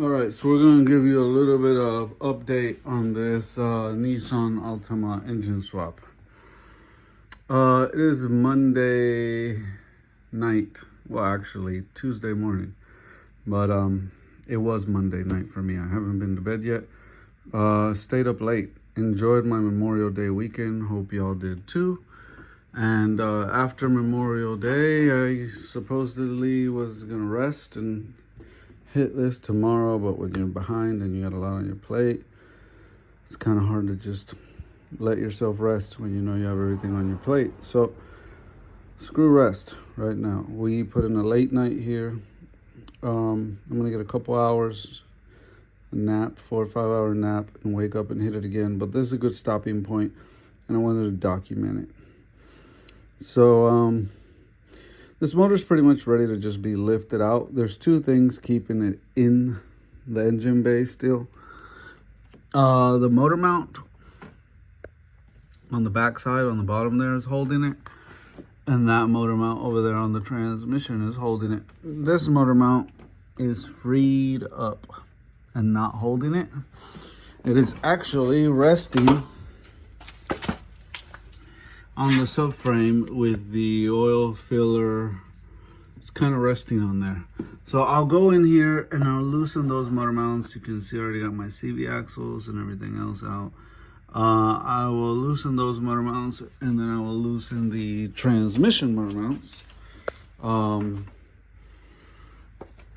All right, so we're gonna give you a little bit of update on this Nissan Altima engine swap. It is Monday night. Well, actually Tuesday morning, but it was Monday night for me. I haven't been to bed yet. Stayed up late. Enjoyed my Memorial Day weekend. Hope y'all did too. And after Memorial Day, I supposedly was gonna rest and hit this tomorrow, but when you're behind and you got a lot on your plate, it's kind of hard to just let yourself rest when you know you have everything on your plate. So screw rest right now. We put in a late night here. I'm gonna get a couple hours nap, 4 or 5 hour nap, and wake up and hit it again. But this is a good stopping point, and I wanted to document it. So this motor's pretty much ready to just be lifted out. There's two things keeping it in the engine bay still. The motor mount on the back side, on the bottom there, is holding it. And that motor mount over there on the transmission is holding it. This motor mount is freed up and not holding it. It is actually resting on the subframe with the oil filler. It's kind of resting on there. So I'll go in here and I'll loosen those motor mounts. You can see I already got my CV axles and everything else out. I will loosen those motor mounts, and then I will loosen the transmission motor mounts.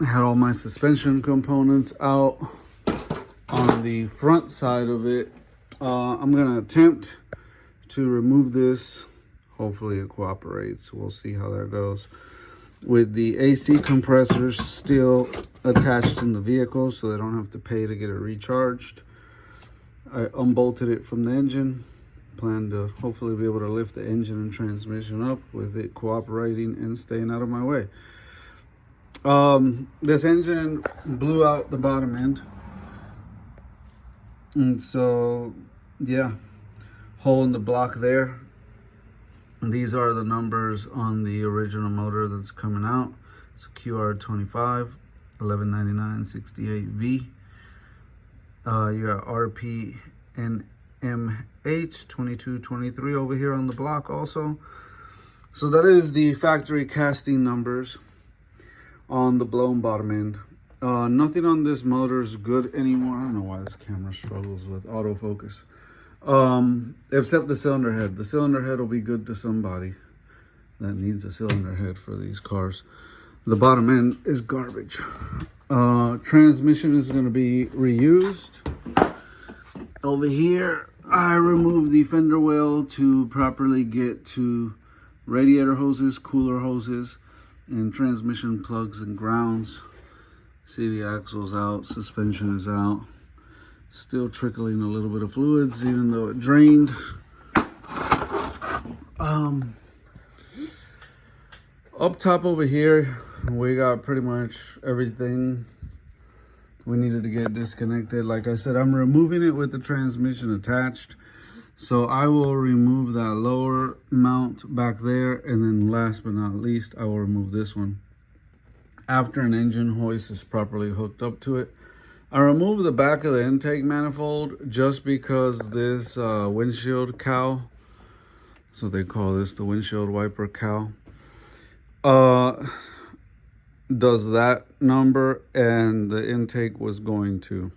Had all my suspension components out on the front side of it. I'm gonna attempt to remove this. Hopefully it cooperates. We'll see how that goes. With the AC compressors still attached in the vehicle, so they don't have to pay to get it recharged. I unbolted it from the engine. Plan to hopefully be able to lift the engine and transmission up with it cooperating and staying out of my way. This engine blew out the bottom end. And so, yeah. Hole in the block there. And these are the numbers on the original motor that's coming out. It's QR25 119968V. You got RP and MH 2223 over here on the block also. So that is the factory casting numbers on the blown bottom end. Nothing on this motor is good anymore. I don't know why this camera struggles with autofocus. Except the cylinder head. The cylinder head will be good to somebody that needs a cylinder head for these cars. The bottom end is garbage. Transmission is going to be reused. Over here, I removed the fender well to properly get to radiator hoses, cooler hoses, and transmission plugs and grounds. CV axles out, suspension is out. Still trickling a little bit of fluids, even though it drained. Up top over here, we got pretty much everything we needed to get disconnected. Like I said, I'm removing it with the transmission attached. So I will remove that lower mount back there. And then last but not least, I will remove this one. After an engine hoist is properly hooked up to it. I removed the back of the intake manifold just because this windshield cowl, so they call this the windshield wiper cowl, does that number, and the intake was going to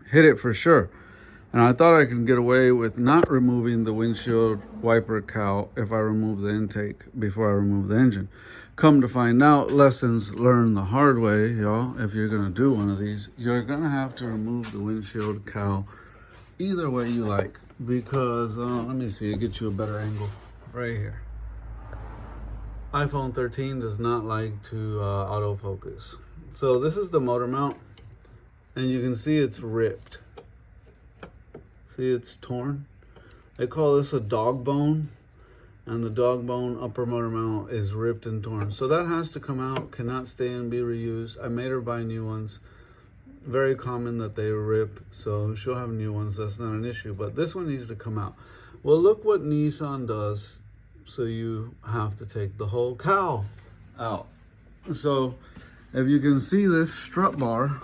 hit it for sure. And I thought I could get away with not removing the windshield wiper cowl if I remove the intake before I remove the engine. Come to find out, lessons learned the hard way, y'all. If you're gonna do one of these, you're gonna have to remove the windshield cowl either way you like, because let me see, it gets you a better angle right here. iPhone 13 does not like to autofocus. So this is the motor mount, and you can see it's ripped. See, it's torn. They call this a dog bone, and the dog bone upper motor mount is ripped and torn. So that has to come out, cannot stay and be reused. I made her buy new ones. Very common that they rip, so she'll have new ones. That's not an issue, but this one needs to come out. Well, look what Nissan does. So you have to take the whole cowl out. So if you can see this strut bar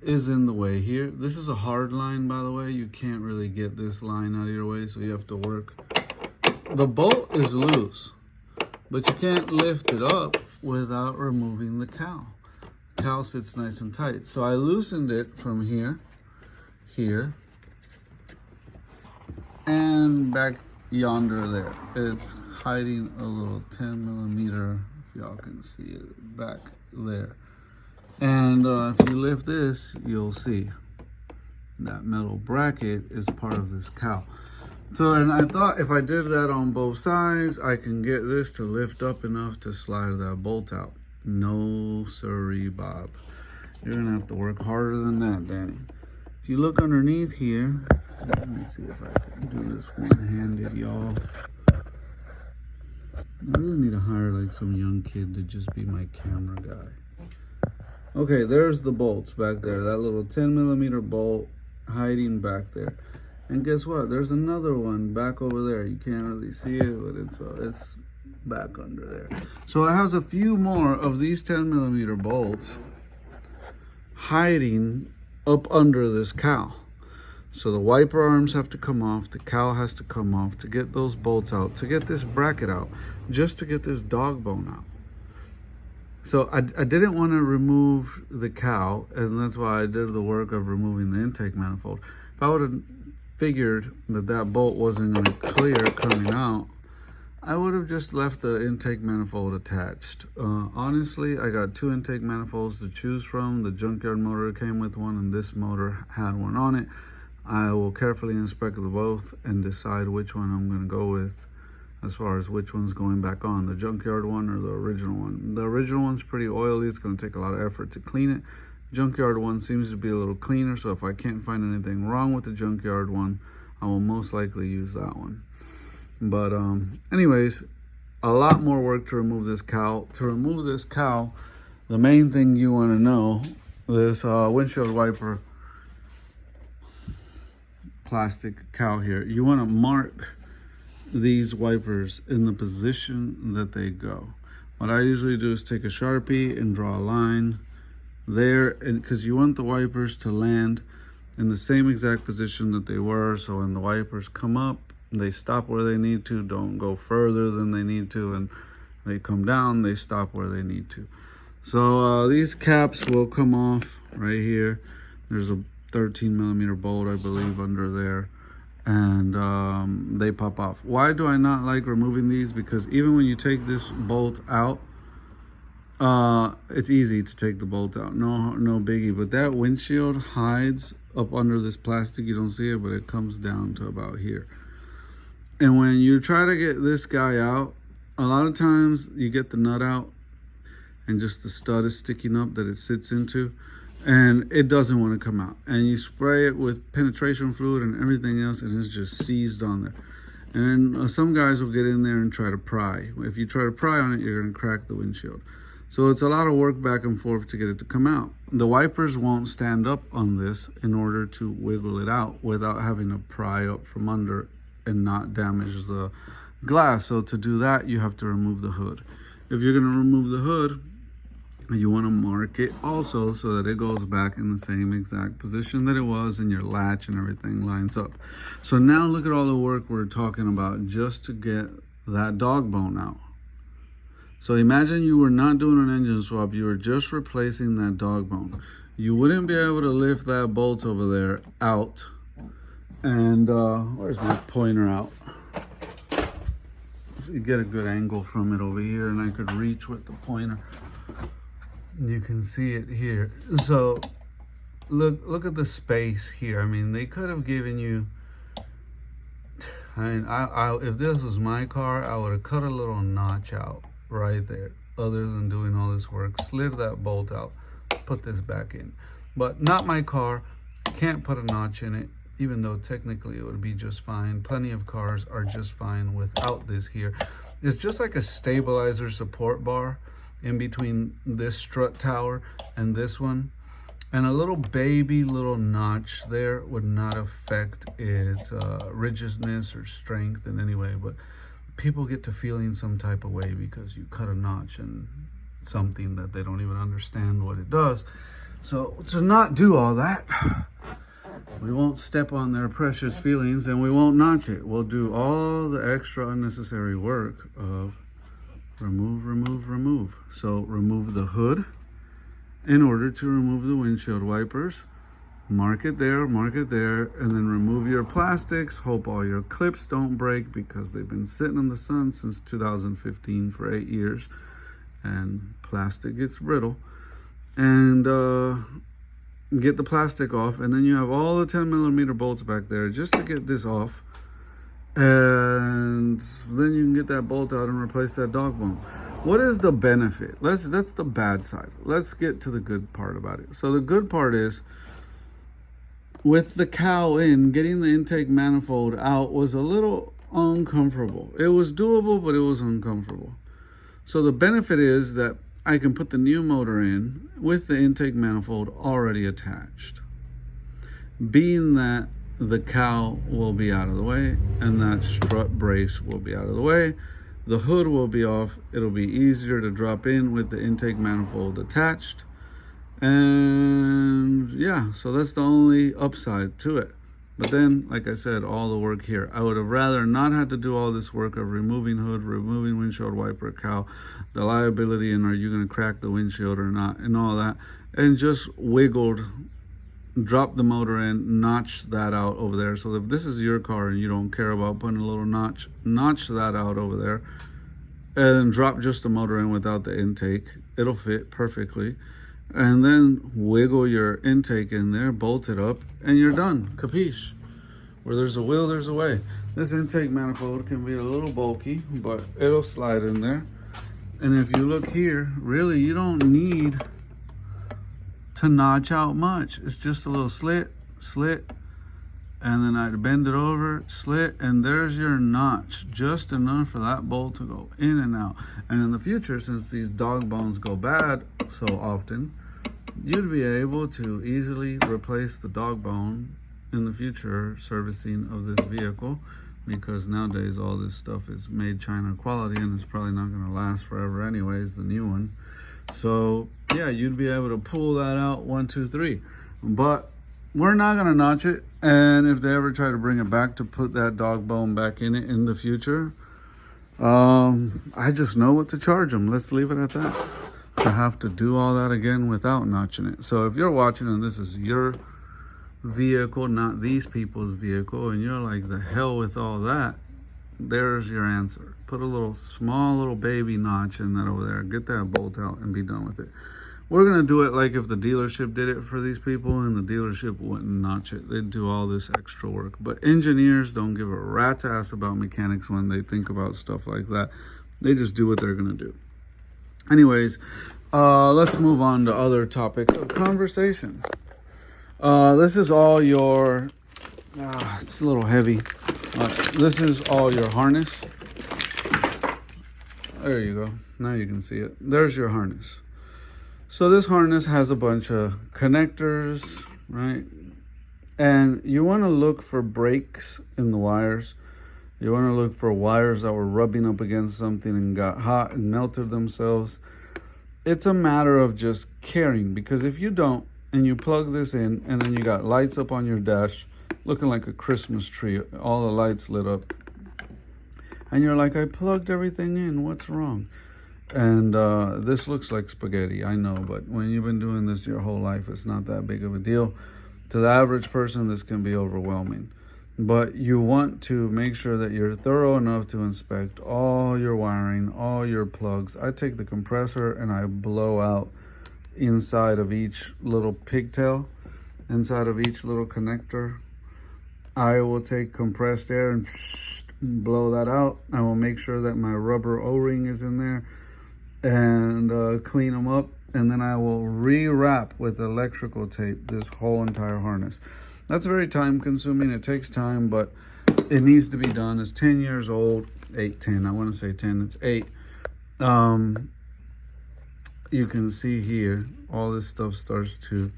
is in the way here. This is a hard line, by the way. You can't really get this line out of your way, so you have to work. The bolt is loose, but you can't lift it up without removing the cowl. The cowl sits nice and tight. So I loosened it from here, and back yonder there. It's hiding a little 10 millimeter, if y'all can see it, back there. And if you lift this, you'll see that metal bracket is part of this cowl. So, and I thought if I did that on both sides, I can get this to lift up enough to slide that bolt out. No siree, Bob. You're gonna have to work harder than that, Danny. If you look underneath here, let me see if I can do this one-handed, y'all. I really need to hire like some young kid to just be my camera guy. Okay, there's the bolts back there. That little 10 millimeter bolt hiding back there. And guess what? There's another one back over there. You can't really see it, but it's back under there. So it has a few more of these 10 millimeter bolts hiding up under this cowl. So the wiper arms have to come off, the cowl has to come off to get those bolts out, to get this bracket out, just to get this dog bone out. So I didn't want to remove the cowl, and that's why I did the work of removing the intake manifold. If I would have figured that that bolt wasn't going to clear coming out, I would have just left the intake manifold attached. Honestly, I got 2 intake manifolds to choose from. The junkyard motor came with one, and this motor had one on it. I will carefully inspect the both and decide which one I'm going to go with as far as which one's going back on, the junkyard one or the original one. The original one's pretty oily. It's going to take a lot of effort to clean it. Junkyard one seems to be a little cleaner, so if I can't find anything wrong with the junkyard one, I will most likely use that one. But anyways, a lot more work to remove this cowl. To remove this cowl, the main thing you want to know, this windshield wiper plastic cowl here, you want to mark these wipers in the position that they go. What I usually do is take a Sharpie and draw a line there, and because you want the wipers to land in the same exact position that they were, so when the wipers come up, they stop where they need to, don't go further than they need to, and they come down, they stop where they need to. So these caps will come off right here. There's a 13 millimeter bolt, I believe, under there, and they pop off. Why do I not like removing these? Because even when you take this bolt out, it's easy to take the bolt out, no biggie, but that windshield hides up under this plastic. You don't see it, but it comes down to about here. And when you try to get this guy out, a lot of times you get the nut out and just the stud is sticking up that it sits into, and it doesn't want to come out. And you spray it with penetration fluid and everything else, and it's just seized on there. And some guys will get in there and try to pry. If you try to pry on it, you're going to crack the windshield. So it's a lot of work back and forth to get it to come out. The wipers won't stand up on this in order to wiggle it out without having to pry up from under and not damage the glass. So to do that, you have to remove the hood. If you're going to remove the hood, you want to mark it also so that it goes back in the same exact position that it was, and your latch and everything lines up. So now look at all the work we're talking about just to get that dog bone out. So imagine you were not doing an engine swap, you were just replacing that dog bone. You wouldn't be able to lift that bolt over there out. And where's my pointer out? If you get a good angle from it over here and I could reach with the pointer, you can see it here. So look at the space here. I mean, they could have given you, I mean, if this was my car, I would have cut a little notch out right there, other than doing all this work, slid that bolt out, put this back in. But not my car, can't put a notch in it, even though technically it would be just fine. Plenty of cars are just fine without this here. It's just like a stabilizer support bar in between this strut tower and this one, and a little baby little notch there would not affect its rigidness or strength in any way. But people get to feeling some type of way because you cut a notch in something that they don't even understand what it does. So to not do all that, we won't step on their precious feelings and we won't notch it. We'll do all the extra unnecessary work of remove. So remove the hood in order to remove the windshield wipers. Mark it there, and then remove your plastics. Hope all your clips don't break because they've been sitting in the sun since 2015 for 8 years, and plastic gets brittle. And get the plastic off, and then you have all the 10mm bolts back there just to get this off, and then you can get that bolt out and replace that dog bone. What is the benefit? That's the bad side. Let's get to the good part about it. So the good part is, with the cowl in, getting the intake manifold out was a little uncomfortable. It was doable, but it was uncomfortable. So the benefit is that I can put the new motor in with the intake manifold already attached. Being that the cowl will be out of the way and that strut brace will be out of the way, the hood will be off. It'll be easier to drop in with the intake manifold attached. And yeah, so that's the only upside to it. But then, like I said, all the work here. I would have rather not had to do all this work of removing hood, removing windshield wiper, cowl, the liability, and are you going to crack the windshield or not, and all that, and just wiggled, drop the motor in, notch that out over there. So if this is your car and you don't care about putting a little notch that out over there, and then drop just the motor in without the intake. It'll fit perfectly. And then wiggle your intake in there, bolt it up, and you're done. Capiche? Where there's a will, there's a way. This intake manifold can be a little bulky, but it'll slide in there. And if you look here, really you don't need to notch out much. It's just a little slit, and then I'd bend it over, slit, and there's your notch. Just enough for that bolt to go in and out. And in the future, since these dog bones go bad so often, you'd be able to easily replace the dog bone in the future servicing of this vehicle, because nowadays all this stuff is made China quality and it's probably not going to last forever anyways, the new one. So yeah, you'd be able to pull that out 1, 2, 3. But we're not going to notch it, and if they ever try to bring it back to put that dog bone back in it in the future, I just know what to charge them. Let's leave it at that. To have to do all that again without notching it. So if you're watching and this is your vehicle, not these people's vehicle, and you're like, the hell with all that, there's your answer. Put a small little baby notch in that over there, get that bolt out and be done with it. We're going to do it like if the dealership did it for these people, and the dealership wouldn't notch it. They'd do all this extra work. But engineers don't give a rat's ass about mechanics when they think about stuff like that. They just do what they're going to do. Anyways, let's move on to other topics of conversation. This is all your... it's a little heavy. This is all your harness. There you go. Now you can see it. There's your harness. So this harness has a bunch of connectors, right? And you want to look for breaks in the wires. You want to look for wires that were rubbing up against something and got hot and melted themselves. It's a matter of just caring, because if you don't, and you plug this in, and then you got lights up on your dash, looking like a Christmas tree, all the lights lit up, and you're like, I plugged everything in, what's wrong? And this looks like spaghetti, I know, but when you've been doing this your whole life, it's not that big of a deal. To the average person, this can be overwhelming. But you want to make sure that you're thorough enough to inspect all your wiring, all your plugs. I take the compressor and I blow out inside of each little pigtail, inside of each little connector. I will take compressed air and blow that out. I will make sure that my rubber O-ring is in there and clean them up, and then I will rewrap with electrical tape this whole entire harness. That's very time consuming. It takes time, but it needs to be done. It's 10 years old, 10. I want to say 10, it's 8. You can see here, all this stuff starts to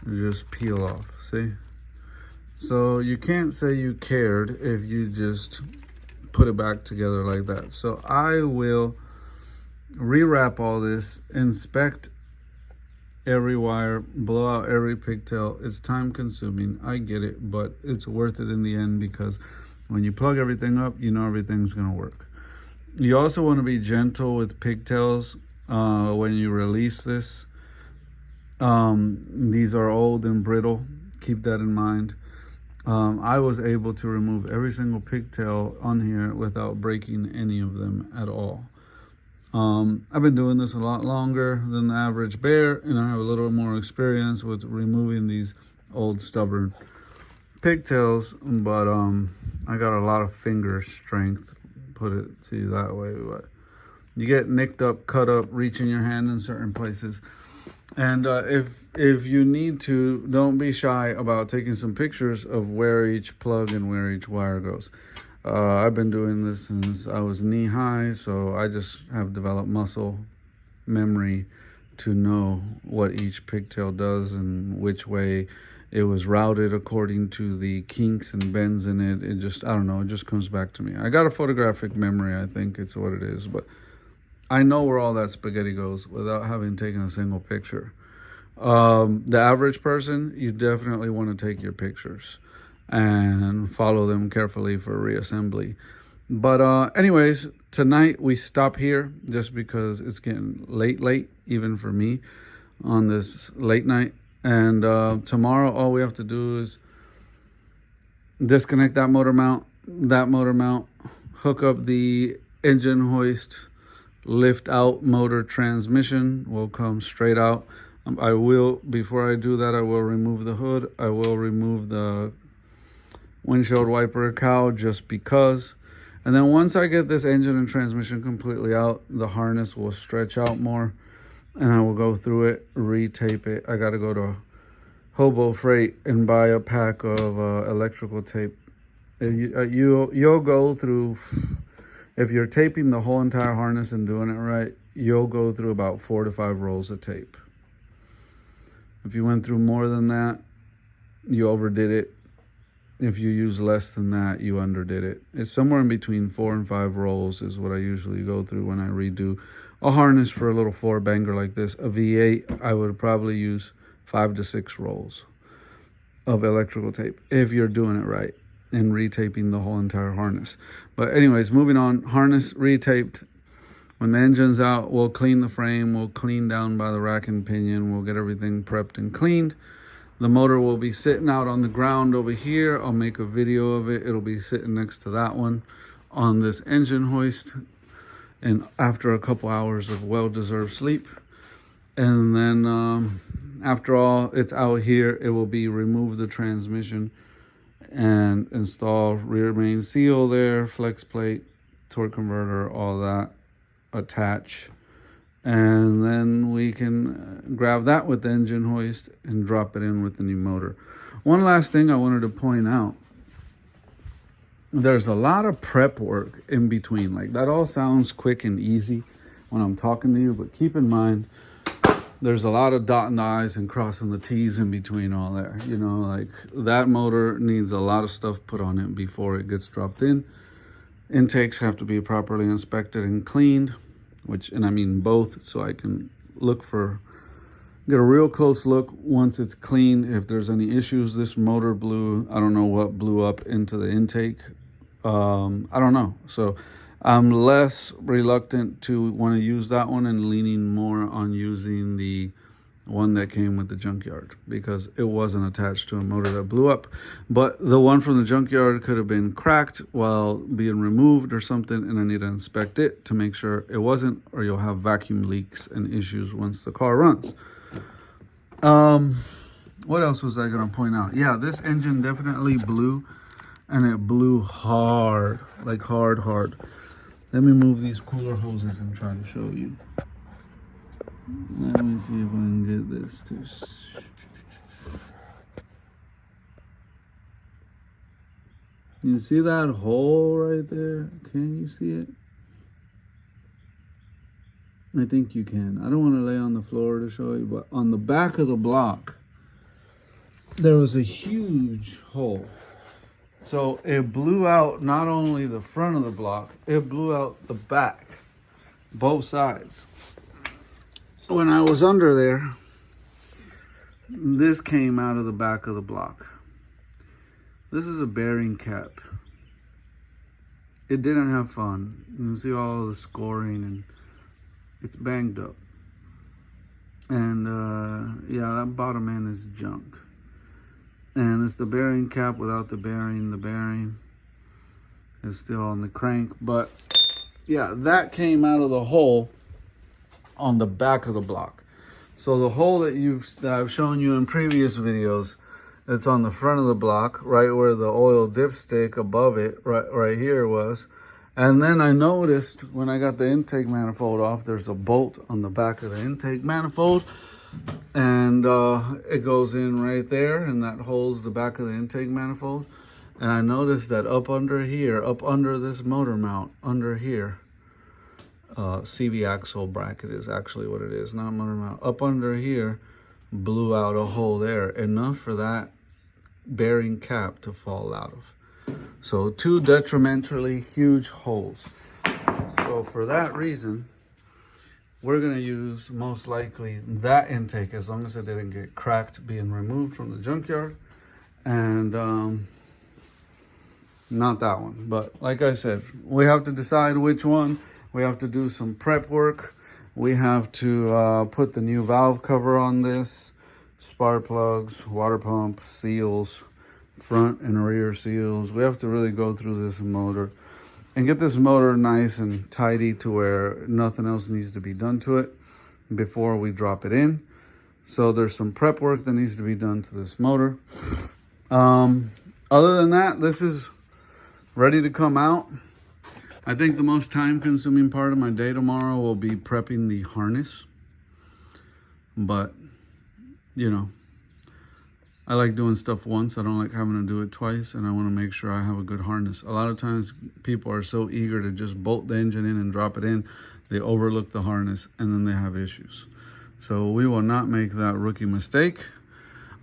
just peel off, see? So you can't say you cared if you just put it back together like that. So I will rewrap all this, inspect every wire, blow out every pigtail. It's time consuming, I get it, but it's worth it in the end, because when you plug everything up, you know everything's gonna work. You also want to be gentle with pigtails when you release this. These are old and brittle, keep that in mind. I was able to remove every single pigtail on here without breaking any of them at all. I've been doing this a lot longer than the average bear, and I have a little more experience with removing these old stubborn pigtails, but I got a lot of finger strength, put it to you that way. But you get nicked up, cut up, reaching your hand in certain places. And if you need to, don't be shy about taking some pictures of where each plug and where each wire goes. I've been doing this since I was knee high, so I just have developed muscle memory to know what each pigtail does and which way it was routed according to the kinks and bends in it. It just, I don't know, it just comes back to me. I got a photographic memory, I think it's what it is, but I know where all that spaghetti goes without having taken a single picture. The average person, you definitely want to take your pictures and follow them carefully for reassembly. But anyways, tonight we stop here just because it's getting late, even for me on this late night. And tomorrow, all we have to do is disconnect that motor mount, hook up the engine hoist, lift out motor transmission will come straight out. I will, before I do that, I will remove the hood. I will remove the windshield wiper cowl just because. And then once I get this engine and transmission completely out, the harness will stretch out more and I will go through it, retape it. I got to go to Hobo Freight and buy a pack of electrical tape. You'll go through, if you're taping the whole entire harness and doing it right, you'll go through about 4 to 5 rolls of tape. If you went through more than that, you overdid it. If you use less than that, you underdid it. It's somewhere in between 4 and 5 rolls is what I usually go through when I redo a harness for a little 4-banger like this. A V8, I would probably use 5 to 6 rolls of electrical tape if you're doing it right and retaping the whole entire harness. But anyways, moving on, harness retaped. When the engine's out, we'll clean the frame, we'll clean down by the rack and pinion, we'll get everything prepped and cleaned. The motor will be sitting out on the ground over here. I'll make a video of it. It'll be sitting next to that one on this engine hoist. And after a couple hours of well-deserved sleep. And then after all, it's out here. It will be remove the transmission and install rear main seal there, flex plate, torque converter, all that, attach. And then we can grab that with the engine hoist and drop it in with the new motor. One last thing I wanted to point out. There's a lot of prep work in between. Like, that all sounds quick and easy when I'm talking to you, but keep in mind, there's a lot of dotting the I's and crossing the T's in between all there. You know, like, that motor needs a lot of stuff put on it before it gets dropped in. Intakes have to be properly inspected and cleaned, and I mean both, so I can get a real close look once it's cleaned. If there's any issues, this motor blew, I don't know what blew up into the intake. I don't know. So I'm less reluctant to want to use that one and leaning more on using the one that came with the junkyard, because it wasn't attached to a motor that blew up. But the one from the junkyard could have been cracked while being removed or something, and I need to inspect it to make sure it wasn't, or you'll have vacuum leaks and issues once the car runs. What else was I going to point out? Yeah, this engine definitely blew, and it blew hard, like hard. Let me move these cooler hoses and try to show you. Let me see if I can get this to... You see that hole right there? Can you see it? I think you can. I don't want to lay on the floor to show you, but on the back of the block, there was a huge hole. So it blew out not only the front of the block, it blew out the back, both sides. When I was under there, This came out of the back of the block. This is a bearing cap. It didn't have fun. You can see all the scoring and it's banged up. And yeah, that bottom end is junk. And it's the bearing cap without the bearing. The bearing is still on the crank. But yeah, that came out of the hole on the back of the block. So the hole that I've shown you in previous videos, it's on the front of the block, right where the oil dipstick above it, right here was. And then I noticed when I got the intake manifold off, there's a bolt on the back of the intake manifold. And it goes in right there, and that holds the back of the intake manifold. And I noticed that up under here, up under this motor mount, under here, CV axle bracket is actually what it is, not motor mount. Up under here, blew out a hole there, enough for that bearing cap to fall out of. So 2 detrimentally huge holes. So for that reason, we're gonna use most likely that intake, as long as it didn't get cracked, being removed from the junkyard, and not that one. But like I said, we have to decide which one. We have to do some prep work. We have to put the new valve cover on this, spark plugs, water pump, seals, front and rear seals. We have to really go through this motor and get this motor nice and tidy to where nothing else needs to be done to it before we drop it in. So there's some prep work that needs to be done to this motor. Other than that, this is ready to come out. I think the most time-consuming part of my day tomorrow will be prepping the harness. But, you know, I like doing stuff once. I don't like having to do it twice, and I want to make sure I have a good harness. A lot of times people are so eager to just bolt the engine in and drop it in, they overlook the harness, and then they have issues. So we will not make that rookie mistake.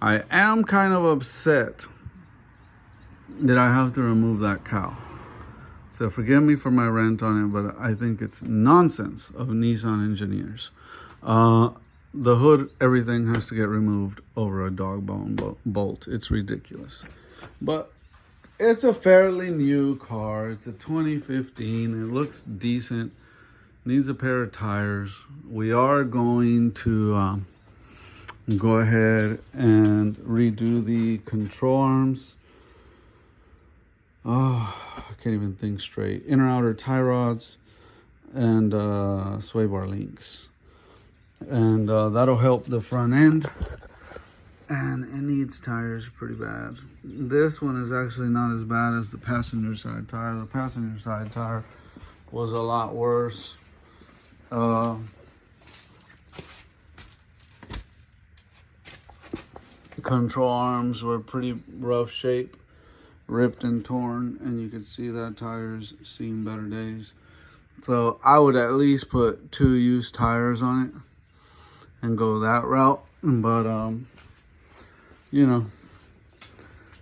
I am kind of upset that I have to remove that cowl. So forgive me for my rant on it, but I think it's nonsense of Nissan engineers. The hood, everything has to get removed over a dog bone bolt. It's ridiculous. But it's a fairly new car. It's a 2015. It looks decent. Needs a pair of tires. We are going to go ahead and redo the control arms. Oh, I can't even think straight. Inner outer tie rods and sway bar links. And that'll help the front end. And it needs tires pretty bad. This one is actually not as bad as the passenger side tire. The passenger side tire was a lot worse. The control arms were pretty rough shape, ripped and torn, and you could see that tire's seen better days. So I would at least put 2 used tires on it and go that route. But you know,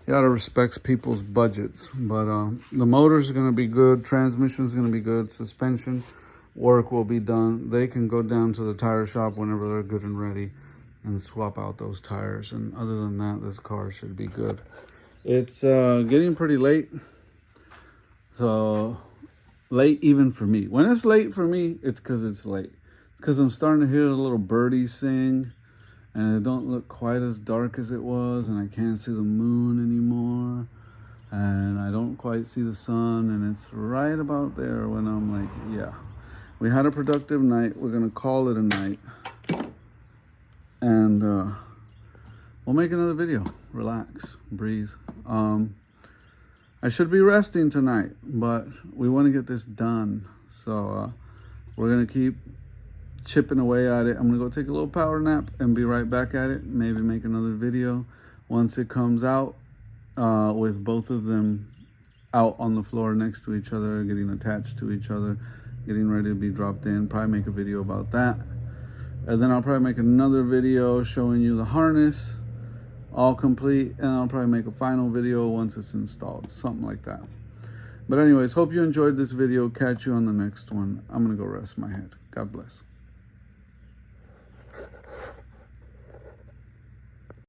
you gotta respect people's budgets. But the motor's gonna be good, transmission's gonna be good, suspension work will be done. They can go down to the tire shop whenever they're good and ready and swap out those tires. And other than that, this car should be good. It's getting pretty late. So late even for me. When it's late for me, it's because it's late. It's because I'm starting to hear the little birdies sing, and it don't look quite as dark as it was, and I can't see the moon anymore, and I don't quite see the sun, and it's right about there when I'm like, yeah, we had a productive night. We're gonna call it a night, and we'll make another video. Relax, breathe. I should be resting tonight, but we want to get this done. So we're going to keep chipping away at it. I'm going to go take a little power nap and be right back at it. Maybe make another video once it comes out with both of them out on the floor next to each other, getting attached to each other, getting ready to be dropped in. Probably make a video about that. And then I'll probably make another video showing you the harness all complete, and I'll probably make a final video once it's installed, something like that. But anyways, hope you enjoyed this video. Catch you on the next one. I'm gonna go rest my head. God bless.